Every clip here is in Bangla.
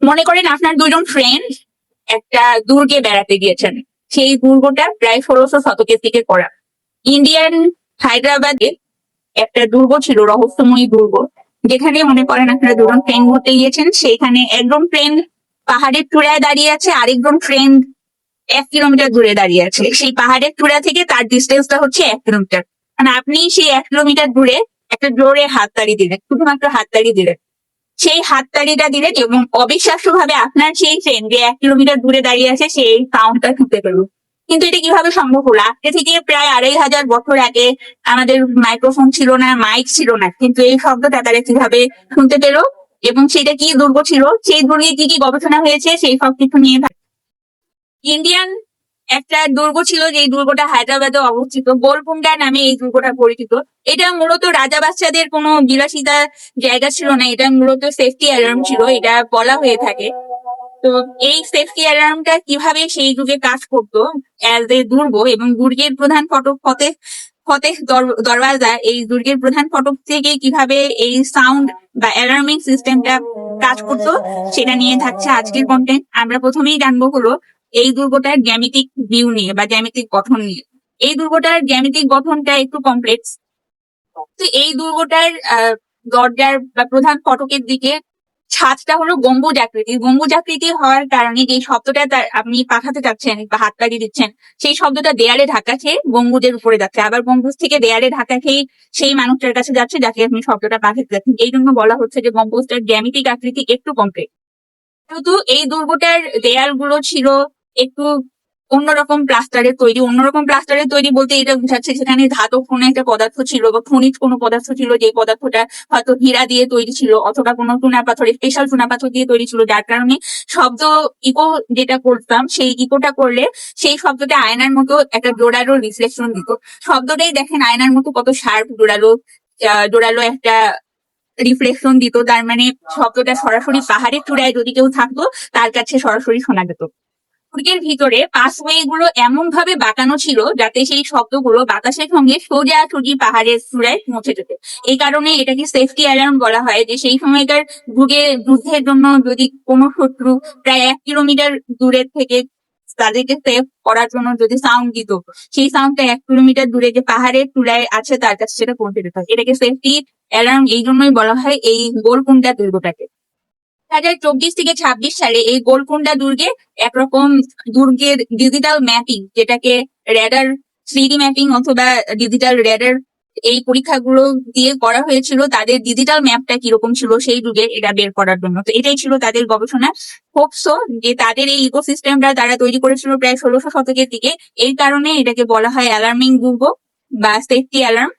মনে করেন আপনার দুজন ফ্রেন্ড একটা দুর্গে বেড়াতে গিয়েছেন। সেই দুর্গটা প্রায় 1600 শতকের দিকে করা। ইন্ডিয়ান হায়দ্রাবাদে একটা দুর্গ ছিল, রহস্যময়ী দুর্গ, যেখানে মনে করেন আপনারা দুজন ফ্রেন্ড ঘুরতে গিয়েছেন। সেইখানে একজন ফ্রেন্ড পাহাড়ের চূড়ায় দাঁড়িয়ে আছে, আরেকজন ফ্রেন্ড 1 কিলোমিটার দূরে দাঁড়িয়ে আছে। সেই পাহাড়ের চূড়া থেকে তার ডিস্টেন্সটা হচ্ছে 1 কিলোমিটার। মানে আপনি সেই 1 কিলোমিটার দূরে একটা জোরে হাততালি দিলেন, শুধুমাত্র হাততালি দিলেন। সেই হাততালিটা দিলেন এবং অবিশ্বাস্য ভাবে আপনার সেই ফ্রেন্ড যে 1 কিলোমিটার দূরে দাঁড়িয়ে আছে সেই সাউন্ডটা শুনতে পেল। কিন্তু এটা কিভাবে সম্ভব হলো? আজকে থেকে প্রায় 2500 বছর আগে আমাদের মাইক্রোফোন ছিল না, মাইক ছিল না, কিন্তু এই শব্দটা তারা কিভাবে শুনতে পেলো এবং সেটা কি দুর্গ ছিল, সেই দুর্গে কি কি গবেষণা হয়েছে, সেই সব কিছু নিয়ে ইন্ডিয়ান একটা দুর্গ ছিল, যে দুর্গটা হায়দ্রাবাদে অবস্থিত। গোলকুন্ডা নামে এই দুর্গটা পরিচিত। এটা মূলত রাজা বাচ্চাদের কোনো বিলাসিতা জায়গা ছিল না, এটা মূলত সেফটি অ্যালার্ম ছিল, এটা বলা হয়ে থাকে। তো এই সেফটি অ্যালার্মটা কিভাবে সেই যুগে কাজ করতো অ্যাজ এ দুর্গ, এবং দুর্গের প্রধান ফটক ফতেহ ফতেহ দরওয়াজা, এই দুর্গের প্রধান ফটক থেকে কিভাবে এই সাউন্ড বা অ্যালার্মিং সিস্টেমটা কাজ করতো, সেটা নিয়ে থাকছে আজকের কন্টেন্ট। আমরা প্রথমেই জানবো হলো এই দুর্গটার জ্যামিতিক ভিউ নিয়ে বা জ্যামিতিক গঠন নিয়ে। এই দুর্গটার জ্যামিতিক গঠনটা একটু কমপ্লেক্স। তো এই দুর্গটার দরজার বা প্রধান ফটকের দিকে ছাদটা হলো গম্বুজ আকৃতি। গম্বুজ আকৃতি হওয়ার কারণে যে শব্দটা আপনি পাঠাতে চাচ্ছেন বা হাততালি দিচ্ছেন, সেই শব্দটা দেয়ালে ধাক্কা খেয়ে গম্বুজের উপরে যাচ্ছে, আবার গম্বুজ থেকে দেয়ালে ধাক্কা খেয়ে সেই মানুষটার কাছে যাচ্ছে যাকে আপনি শব্দটা পাঠাতে যাচ্ছেন। এই জন্য বলা হচ্ছে যে গম্বুজটার জ্যামিতিক আকৃতি একটু কমপ্লেক্স। কিন্তু এই দুর্গটার দেয়ালগুলো ছিল একটু অন্যরকম প্লাস্টারের তৈরি। অন্যরকম প্লাস্টারের তৈরি বলতে এটা বোঝাচ্ছে সেখানে ধাতব কোনো একটা পদার্থ ছিল বা খনিজ কোনো পদার্থ ছিল, যে পদার্থটা হয়তো হীরা দিয়ে তৈরি ছিল অথবা কোনো চুনাপাথর, স্পেশাল চুনাপাথর দিয়ে তৈরি ছিল, যার কারণে শব্দ ইকো যেটা করতাম, সেই ইকোটা করলে সেই শব্দটা আয়নার মতো একটা জোরালো রিফ্লেকশন দিত। শব্দটাই দেখেন আয়নার মতো কত শার্প, জোরালো জোরালো একটা রিফ্লেকশন দিত। তার মানে শব্দটা সরাসরি পাহাড়ের চূড়ায় যদি কেউ থাকতো তার কাছে সরাসরি শোনা যেত। দুর্গের ভিতরে পাসওয়ে গুলো এমন ভাবে বাঁকানো ছিল যাতে সেই শব্দগুলো বাতাসের সঙ্গে সোজাসুজি পাহাড়ের চূড়ায় পৌঁছে যেত। এই কারণে এটাকে সেফটি অ্যালার্ম বলা হয়, যে সেই সময়কার যুদ্ধের জন্য যদি কোনো শত্রু প্রায় 1 কিলোমিটার দূরের থেকে তাদেরকে সেভ করার জন্য যদি সাউন্ড দিত, সেই সাউন্ডটা 1 কিলোমিটার দূরে যে পাহাড়ের চূড়ায় আছে তার কাছে সেটা পৌঁছে যেত। এটাকে সেফটি অ্যালার্ম এই জন্যই বলা হয় এই গোলকুন্ডা দুর্গটাকে। 2024 থেকে 26 সালে এই গোলকুন্ডা দুর্গে একরকম দুর্গের ডিজিটাল ম্যাপিং, যেটাকে রেডার 3D ম্যাপিং অথবা ডিজিটাল রেডার, এই পরীক্ষাগুলো দিয়ে করা হয়েছিল তাদের ডিজিটাল ম্যাপটা কিরকম ছিল সেই যুগে এটা বের করার জন্য। তো এটাই ছিল তাদের গবেষণা। হোপসো যে তাদের এই ইকোসিস্টেমটা তারা তৈরি করেছিল প্রায় 1600 শতকের দিকে। এই কারণে এটাকে বলা হয় অ্যালার্মিং দুর্গ বা সেফটি অ্যালার্ম।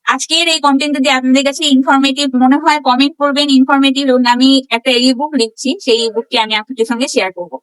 আজকের এই কন্টেন্ট যদি আপনাদের কাছে ইনফরমেটিভ মনে হয় কমেন্ট করবেন ইনফরমেটিভ, এবং আমি একটা ই বুক লিখছি, সেই ই বুকটি আমি আপনাদের সঙ্গে শেয়ার করবো।